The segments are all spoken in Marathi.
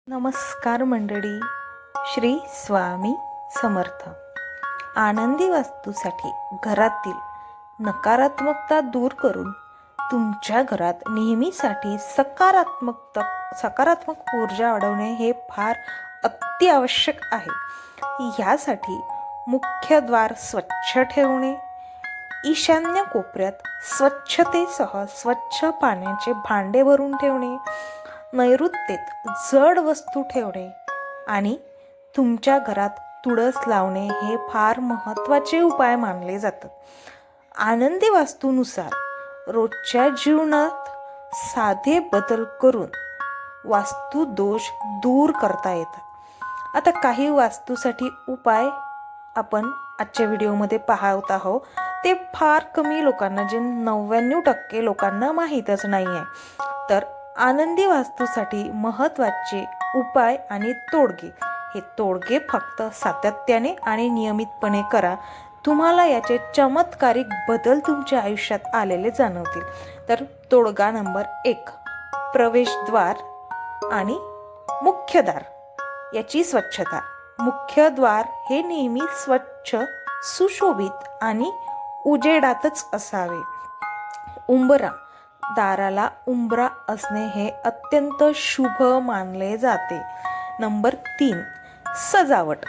नमस्कार मंडळी. श्री स्वामी समर्थ. आनंदी वास्तूसाठी घरातील नकारात्मकता दूर करून तुमच्या घरात नेहमीसाठी सकारात्मक ऊर्जा वाढवणे हे फार अत्यावश्यक आहे. यासाठी मुख्य द्वार स्वच्छ ठेवणे, ईशान्य कोपऱ्यात स्वच्छतेसह स्वच्छ पाण्याचे भांडे भरून ठेवणे, नैऋत्येत जड वस्तू ठेवणे आणि तुमच्या घरात तुळस लावणे हे फार महत्त्वाचे उपाय मानले जातात. आनंदी वास्तूनुसार रोजच्या जीवनात साधे बदल करून वास्तू दोष दूर करता येतात. आता काही वास्तूसाठी उपाय आपण आजच्या व्हिडिओमध्ये पाहत आहोत. ते फार कमी लोकांना, जे 99% लोकांना माहीतच नाही आहे. तर आनंदी वास्तूसाठी महत्त्वाचे उपाय आणि तोडगे, हे तोडगे फक्त सातत्याने आणि नियमितपणे करा. तुम्हाला याचे चमत्कारिक बदल तुमच्या आयुष्यात आलेले जाणवतील. तर तोडगा नंबर 1, प्रवेशद्वार आणि मुख्य दार याची स्वच्छता. मुख्य द्वार हे नेहमी स्वच्छ, सुशोभित आणि उजेडातच असावे. उंबरा, दाराला उंबरा असणे हे अत्यंत शुभ मानले जाते. नंबर 3, सजावट.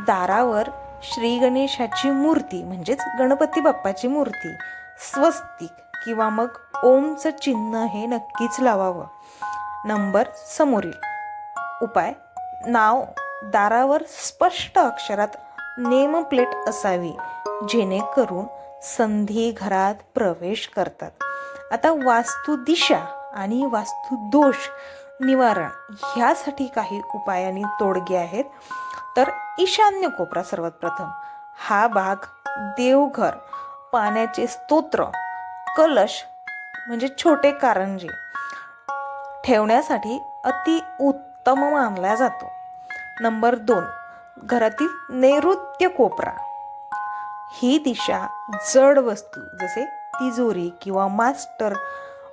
दारावर श्री गणेशाची मूर्ती म्हणजेच गणपती बाप्पाची मूर्ती, स्वस्तिक किंवा मग ओमचं चिन्ह हे नक्कीच लावावं. नंबर समोरील उपाय, नाव दारावर स्पष्ट अक्षरात नेमप्लेट असावी, जेणेकरून संधी घरात प्रवेश करतात. आता वास्तू दिशा आणि वास्तू दोष निवारण ह्यासाठी काही उपाय आणि तोडगे आहेत. तर ईशान्य कोपरा सर्वात प्रथम. हा भाग देवघर, पाण्याचे स्तोत्र, कलश म्हणजे छोटे कारंजे ठेवण्यासाठी अति उत्तम मानला जातो. नंबर 2, घरातील नैऋत्य कोपरा. ही दिशा जड वस्तू जसे तिजोरी किंवा मास्टर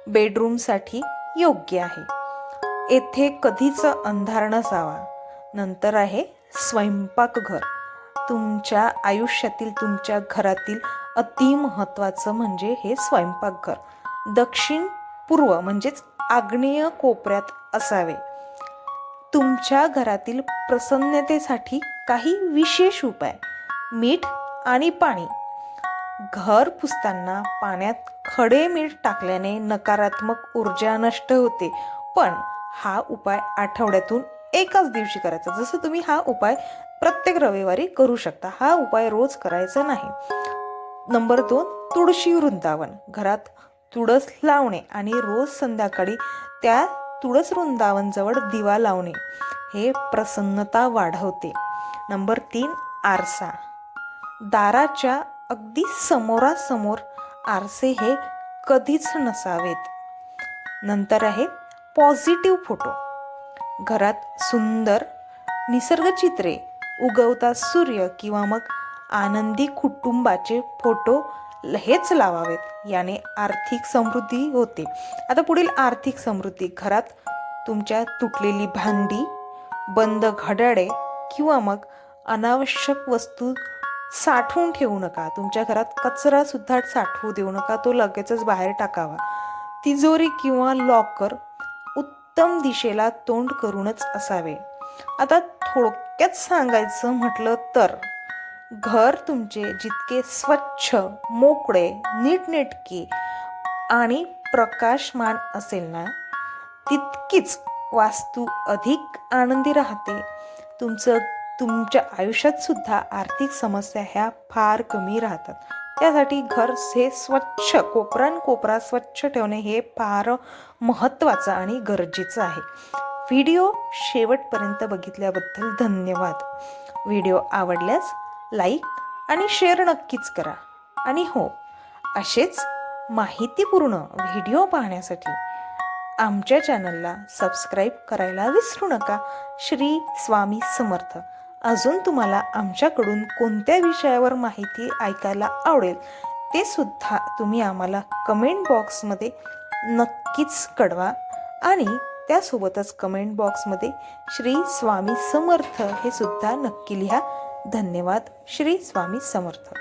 बेडरूमसाठी योग्य आहे. येथे कधीच अंधार नसावा. नंतर आहे स्वयंपाकघर. तुमच्या आयुष्यातील तुमच्या घरातील अति महत्त्वाचं म्हणजे हे स्वयंपाकघर दक्षिण पूर्व म्हणजेच आग्नेय कोपऱ्यात असावे. तुमच्या घरातील प्रसन्नतेसाठी काही विशेष उपाय. मीठ आणि पाणी. घर पुसताना पाण्यात खडे मीठ टाकल्याने नकारात्मक ऊर्जा नष्ट होते, पण हा उपाय आठवड्यातून एकाच दिवशी करायचा. जसं तुम्ही हा उपाय प्रत्येक रविवारी करू शकता. हा उपाय रोज करायचा नाही. नंबर 2, तुळशी वृंदावन. घरात तुळस लावणे आणि रोज संध्याकाळी त्या तुळस वृंदावन जवळ दिवा लावणे हे प्रसन्नता वाढवते. नंबर 3, आरसा. दाराच्या अगदी समोरासमोर आरसे हे कधीच नसावेत. नंतर आहे पॉझिटिव्ह फोटो. घरात सुंदर निसर्गचित्रे, उगवता सूर्य किंवा मग आनंदी कुटुंबाचे फोटो हेच लावावेत. याने आर्थिक समृद्धी होते. आता पुढील आर्थिक समृद्धी. घरात तुमच्या तुटलेली भांडी, बंद घड्याळे किंवा मग अनावश्यक वस्तू साठवून ठेवू नका. तुमच्या घरात कचरा सुद्धा साठवू देऊ नका, तो लगेचच बाहेर टाकावा. तिजोरी किंवा लॉकर उत्तम दिशेला तोंड करूनच असावे. आता थोडक्यात सांगायचं म्हटलं तर घर तुमचे जितके स्वच्छ, मोकळे, नीटनेटके आणि प्रकाशमान असेल ना, तितकीच वास्तू अधिक आनंदी राहते. तुमच्या आयुष्यात सुद्धा आर्थिक समस्या ह्या फार कमी राहतात. त्यासाठी घर हे स्वच्छ, कोपरा स्वच्छ ठेवणे हे फार महत्त्वाचं आणि गरजेचं आहे. व्हिडिओ शेवटपर्यंत बघितल्याबद्दल धन्यवाद. व्हिडिओ आवडल्यास लाईक आणि शेअर नक्कीच करा. आणि हो, असेच माहितीपूर्ण व्हिडिओ पाहण्यासाठी आमच्या चॅनलला सबस्क्राईब करायला विसरू नका. श्री स्वामी समर्थ. अजून तुम्हाला आमच्याकडून कोणत्या विषयावर माहिती ऐकायला आवडेल ते सुद्धा तुम्ही आम्हाला कमेंट बॉक्समध्ये नक्कीच कळवा. आणि त्यासोबतच कमेंट बॉक्समध्ये श्री स्वामी समर्थ हे सुद्धा नक्की लिहा. धन्यवाद. श्री स्वामी समर्थ.